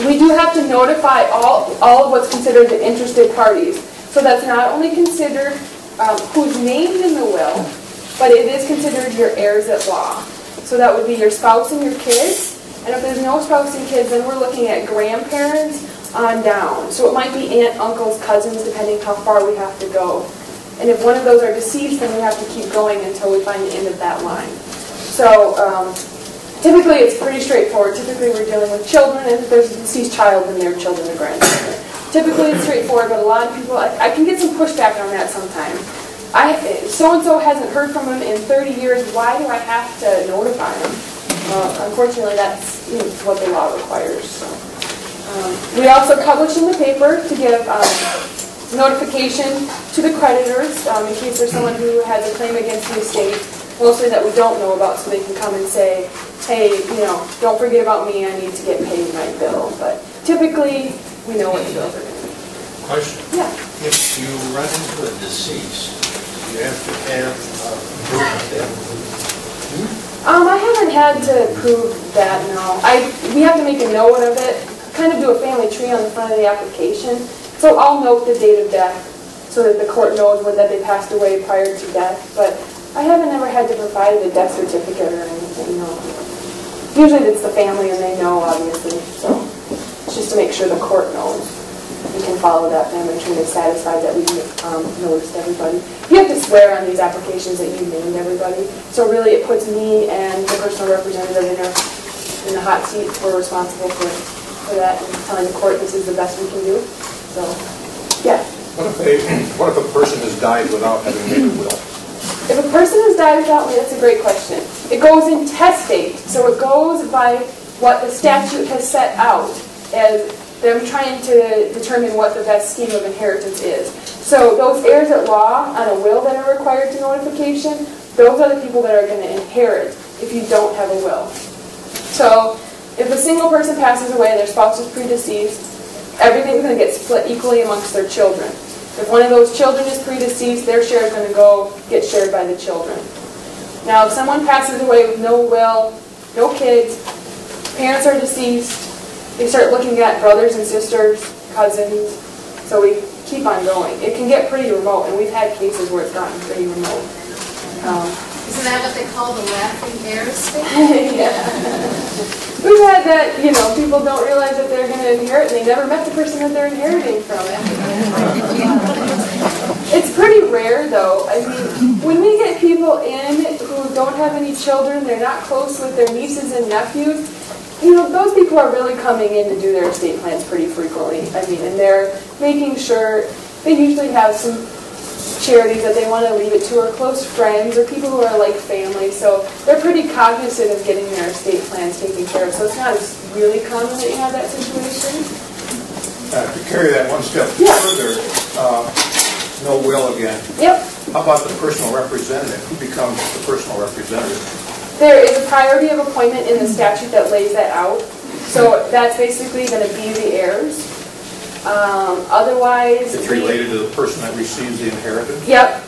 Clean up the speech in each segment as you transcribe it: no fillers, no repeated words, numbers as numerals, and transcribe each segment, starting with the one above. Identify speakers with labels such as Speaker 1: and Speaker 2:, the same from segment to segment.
Speaker 1: We do have to notify all of what's considered the interested parties. So that's not only considered who's named in the will, but it is considered your heirs at law. So that would be your spouse and your kids. And if there's no spouse and kids, then we're looking at grandparents on down. So it might be aunt, uncles, cousins, depending how far we have to go. And if one of those are deceased, then we have to keep going until we find the end of that line. So typically it's pretty straightforward. Typically we're dealing with children, and if there's a deceased child, then their children or grandchildren. Typically it's straightforward, but a lot of people, I can get some pushback on that sometimes. So-and-so hasn't heard from him in 30 years, why do I have to notify him? Unfortunately, that's what the law requires. So. We also publish in the paper to give notification to the creditors in case there's someone who has a claim against the estate, mostly that we don't know about, so they can come and say, hey, don't forget about me, I need to get paid my bill. But typically, we know what the bills are going to be.
Speaker 2: Question.
Speaker 1: Yeah.
Speaker 2: If you run into a deceased, you have to have proof of death?
Speaker 1: I haven't had to prove that, no. We have to make a note of it, kind of do a family tree on the front of the application. So I'll note the date of death so that the court knows that they passed away prior to death. But I haven't ever had to provide a death certificate or anything, no. Usually it's the family and they know, obviously. So it's just to make sure the court knows. We can follow that family tree and satisfied that we've noticed everybody. You have to swear on these applications that you named everybody. So really it puts me and the personal representative in the hot seat. We're responsible for that and telling the court this is the best we can do. So, yeah.
Speaker 3: What if a person has died without having made a will?
Speaker 1: If a person has died without will, that's a great question. It goes in testate. So it goes by what the statute has set out as them trying to determine what the best scheme of inheritance is. So those heirs at law on a will that are required to notification, those are the people that are going to inherit if you don't have a will. So if a single person passes away, their spouse is predeceased, everything's going to get split equally amongst their children. If one of those children is predeceased, their share is going to get shared by the children. Now if someone passes away with no will, no kids, parents are deceased, they start looking at brothers and sisters, cousins, so we keep on going. It can get pretty remote, and we've had cases where it's gotten pretty remote.
Speaker 4: Isn't that what they call the laughing heirs thing?
Speaker 1: Yeah. We've had that, people don't realize that they're going to inherit, and they never met the person that they're inheriting from. It's pretty rare, though. I mean, when we get people in who don't have any children, they're not close with their nieces and nephews, those people are really coming in to do their estate plans pretty frequently. I mean, and they're making sure, they usually have some charities that they want to leave it to, or close friends, or people who are like family. So they're pretty cognizant of getting their estate plans taken care of. So it's not as really common that you have that situation.
Speaker 3: To carry that one step further, no will again.
Speaker 1: Yep.
Speaker 3: How about the personal representative? Who becomes the personal representative?
Speaker 1: There is a priority of appointment in the statute that lays that out. So that's basically going to be the heirs. Otherwise,
Speaker 3: it's related to the person that receives the inheritance?
Speaker 1: Yep.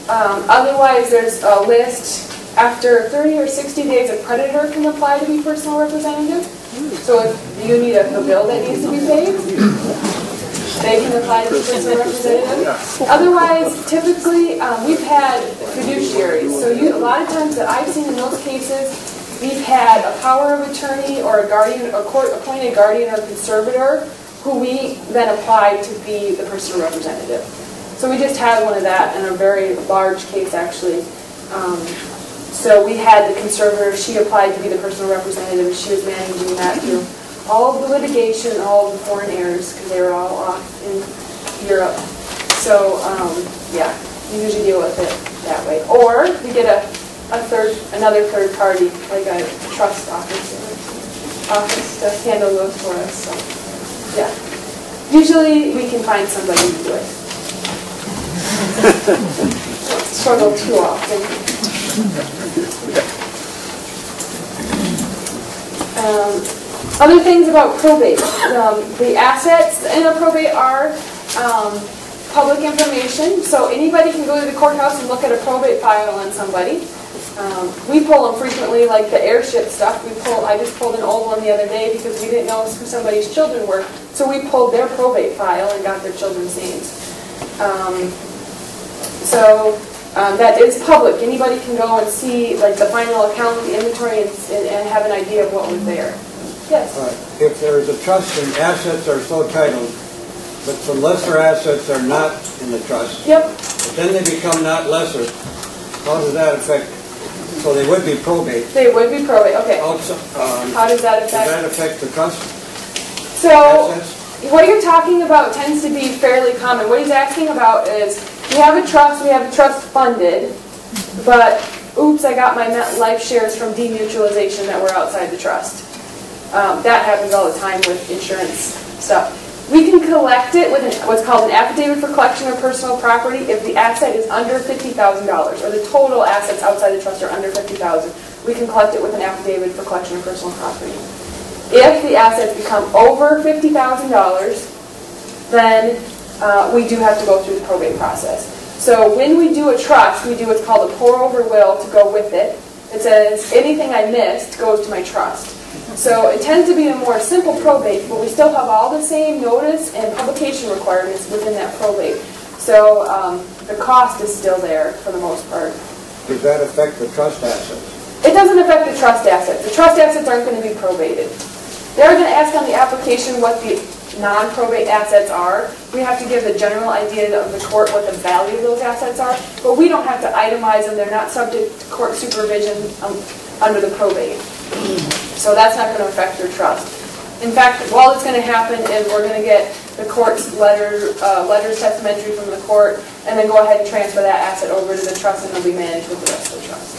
Speaker 1: Otherwise, there's a list. After 30 or 60 days, a creditor can apply to be personal representative. So if you need a bill that needs to be paid, they can apply to be personal representative. Otherwise, typically, we've had fiduciaries. So a lot of times that I've seen in those cases, we've had a power of attorney or a guardian, a court-appointed guardian or conservator, who we then apply to be the personal representative. So we just had one of that in a very large case, actually. So we had the conservator, she applied to be the personal representative, she was managing that through all of the litigation, all of the foreign heirs, because they were all off in Europe. So, yeah, you usually deal with it that way. Or you get another third party, like a trust office to handle those for us. So, yeah. Usually we can find somebody to do it. Don't struggle too often. Other things about probate. The assets in a probate are public information, so anybody can go to the courthouse and look at a probate file on somebody. We pull them frequently, like the airship stuff. I just pulled an old one the other day because we didn't know who somebody's children were. So we pulled their probate file and got their children's names. That is public. Anybody can go and see like the final account, the inventory, and have an idea of what was there. Yes?
Speaker 5: If there is a trust and assets are so titled, but some lesser assets are not in the trust,
Speaker 1: yep.
Speaker 5: But then they become not lesser, how does that affect? So they would be probate.
Speaker 1: They would be probate, okay.
Speaker 5: Also,
Speaker 1: how does that affect?
Speaker 5: Does that affect the trust
Speaker 1: so,
Speaker 5: assets?
Speaker 1: What you're talking about tends to be fairly common. What he's asking about is, we have a trust funded, but oops, I got my life shares from demutualization that were outside the trust. That happens all the time with insurance stuff. We can collect it with what's called an affidavit for collection of personal property if the asset is under $50,000, or the total assets outside the trust are under $50,000. We can collect it with an affidavit for collection of personal property. If the assets become over $50,000, then we do have to go through the probate process. So when we do a trust, we do what's called a pour-over will to go with it. It says, anything I missed goes to my trust. So it tends to be a more simple probate, but we still have all the same notice and publication requirements within that probate. So the cost is still there for the most part.
Speaker 5: Does that affect the trust assets?
Speaker 1: It doesn't affect the trust assets. The trust assets aren't going to be probated. They're going to ask on the application what the non-probate assets are. We have to give the general idea of the court what the value of those assets are, but we don't have to itemize them. They're not subject to court supervision under the probate. So that's not going to affect your trust. In fact, all that's going to happen is we're going to get the court's letters testamentary from the court, and then go ahead and transfer that asset over to the trust, and it'll be managed with the rest of the trust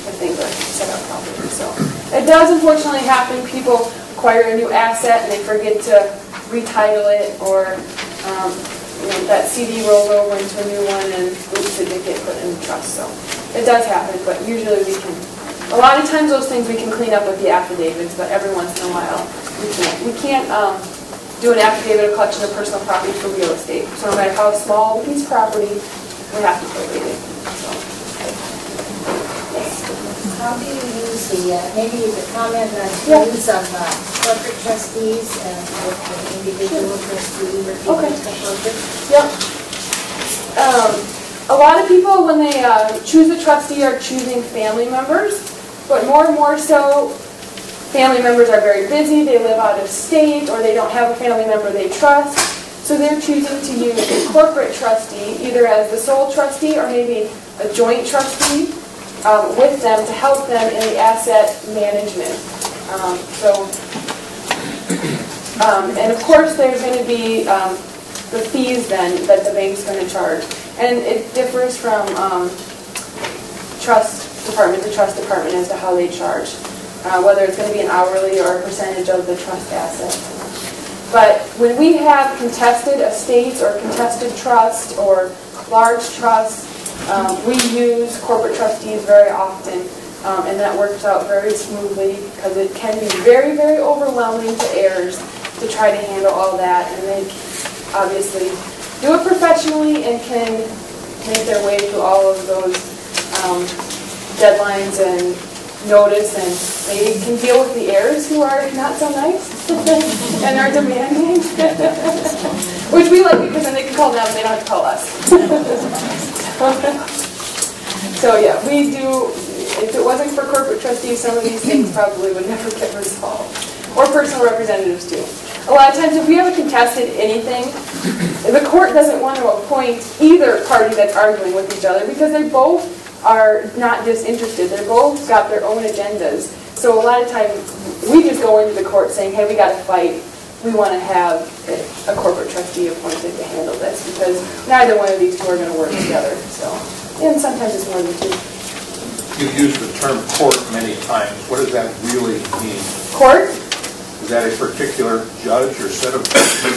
Speaker 1: if things are set up properly. So it does unfortunately happen. People acquire a new asset and they forget to retitle it, or that CD rolls over into a new one and oops, it did get put in the trust. So it does happen, but usually we can. A lot of times those things we can clean up with the affidavits, but every once in a while we can't. We can't do an affidavit of collection of personal property for real estate. So no matter how small the piece of property, we have to probate it. So. Yes.
Speaker 6: How do you use the, maybe you could comment on use of corporate trustees with the individual trustee or
Speaker 1: Yep. A lot of people, when they choose a trustee, are choosing family members, but more and more so, family members are very busy, they live out of state, or they don't have a family member they trust, so they're choosing to use a corporate trustee, either as the sole trustee or maybe a joint trustee, with them to help them in the asset management. And of course there's going to be the fees then that the bank's going to charge. And it differs from trust department to trust department as to how they charge, whether it's going to be an hourly or a percentage of the trust asset. But when we have contested estates or contested trust or large trusts, we use corporate trustees very often, and that works out very smoothly because it can be very, very overwhelming to heirs to try to handle all that, and they obviously do it professionally and can make their way through all of those deadlines and notice, and they can deal with the heirs who are not so nice and are demanding, which we like because then they can call them, they don't have to call us. So yeah, we do, if it wasn't for corporate trustees, some of these things probably would never get resolved. Or personal representatives too. A lot of times if we haven't contested anything, the court doesn't want to appoint either party that's arguing with each other because they both are not disinterested. They're both got their own agendas. So a lot of times we just go into the court saying, hey, we got to fight. We want to have a corporate trustee appointed to handle this because neither one of these two are going to work together. So, and sometimes it's more than two.
Speaker 3: You've used the term court many times. What does that really mean?
Speaker 1: Court?
Speaker 3: Is that a particular judge or set of judges?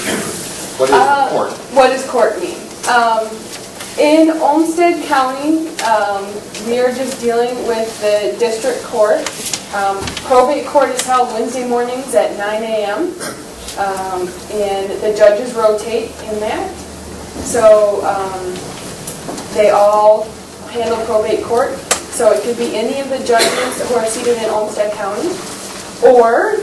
Speaker 3: What is court?
Speaker 1: What does court mean? In Olmsted County, we are just dealing with the district court. Probate court is held Wednesday mornings at 9 a.m. And the judges rotate in that. So they all handle probate court. So it could be any of the judges who are seated in Olmsted County, or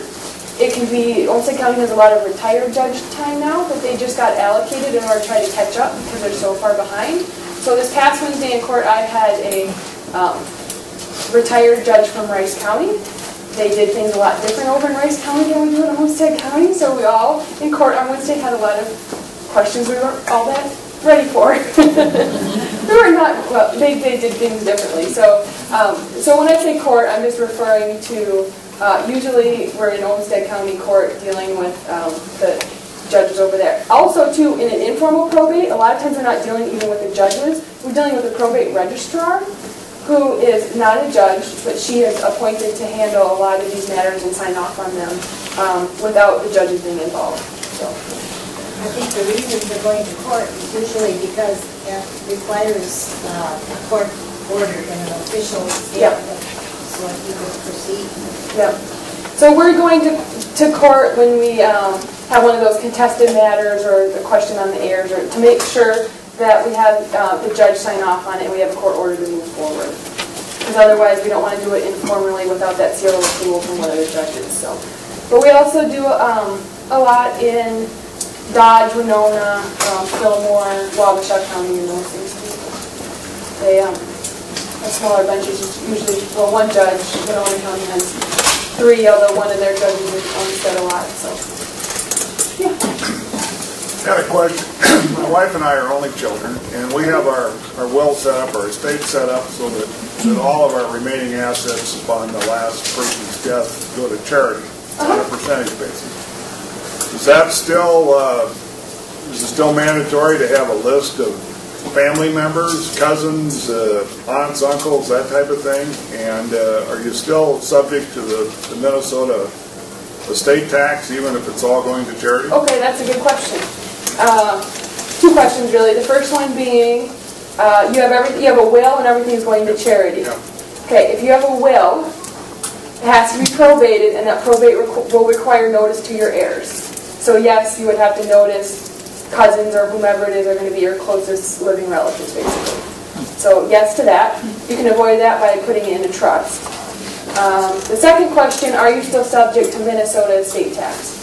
Speaker 1: it can be, Olmsted County has a lot of retired judge time now that they just got allocated in order to try to catch up because they're so far behind. So this past Wednesday in court, I had a retired judge from Rice County. They did things a lot different over in Rice County than we do in Olmsted County, so we all in court on Wednesday had a lot of questions we weren't all that ready for. They were not, well, they did things differently. So, so when I say court, I'm just referring to, usually we're in Olmsted County Court dealing with the judges over there. Also, too, in an informal probate, a lot of times we're not dealing even with the judges. We're dealing with a probate registrar, who is not a judge, but she is appointed to handle a lot of these matters and sign off on them without the judges being involved. So.
Speaker 6: I think the reason for going to court is usually because it requires a court order in an official statement, so that you can proceed.
Speaker 1: Yep. So we're going to court when we have one of those contested matters or a question on the heirs, or to make sure that we have the judge sign off on it and we have a court order to move forward. Because otherwise we don't want to do it informally without that seal of approval from one of the judges. So, but we also do a lot in Dodge, Winona, Fillmore, Wabasha County, and those things. They have smaller benches, usually, well, one judge, Winona County has 3, although one of their judges is Olmsted a lot, so, yeah.
Speaker 3: I had a question. My wife and I are only children, and we have our will set up, our estate set up, so that all of our remaining assets upon the last person's death go to charity on a percentage basis. Is that still, is it still mandatory to have a list of family members, cousins, aunts, uncles, that type of thing? And are you still subject to the Minnesota estate tax, even if it's all going to charity?
Speaker 1: Okay, that's a good question. 2 questions really. The first one being, you have a will and everything is going to charity.
Speaker 3: Yeah.
Speaker 1: Okay, if you have a will, it has to be probated, and that probate will require notice to your heirs. So yes, you would have to notice cousins or whomever it is are going to be your closest living relatives, basically. So yes to that. You can avoid that by putting it in a trust. The second question, are you still subject to Minnesota estate tax?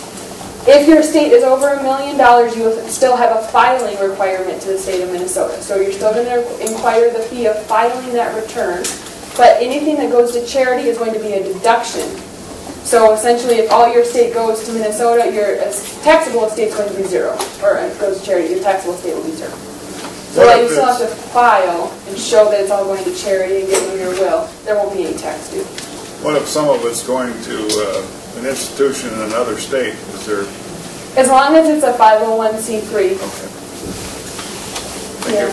Speaker 1: If your estate is over $1 million, you still have a filing requirement to the state of Minnesota. So you're still going to inquire the fee of filing that return. But anything that goes to charity is going to be a deduction. So essentially, if all your estate goes to Minnesota, your taxable estate is going to be 0. Or if it goes to charity, your taxable estate will be 0. So that you still have to file and show that it's all going to charity and give them your will. There won't be any tax due.
Speaker 3: What if some of it's going to an institution in another state? Is there?
Speaker 1: As long as it's a 501c3.
Speaker 3: Okay.
Speaker 1: Yeah.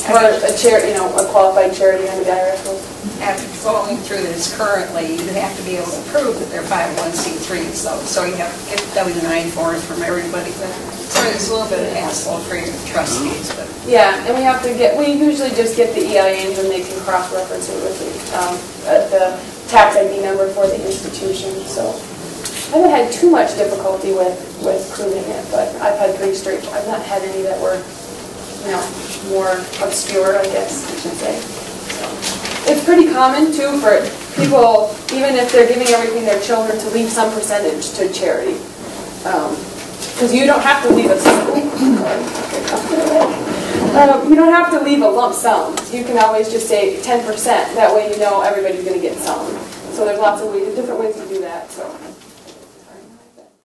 Speaker 1: Or a charity, a qualified charity under the IRS rules.
Speaker 7: After going through this currently, you have to be able to prove that they're 501c3s, so you have to get W-9 forms from everybody. So it's a little bit of hassle for your trustees. But
Speaker 1: yeah, and we usually just get the EINs and they can cross-reference it with the tax ID number for the institution. So I haven't had too much difficulty with proving it, but I've had pretty straight. I've not had any that were, more obscure, I guess I should say. So it's pretty common too for people, even if they're giving everything their children, to leave some percentage to charity. Because you don't have to leave a you don't have to leave a lump sum. You can always just say 10%. That way you know everybody's going to get some. So there's lots of ways, different ways to do that. So.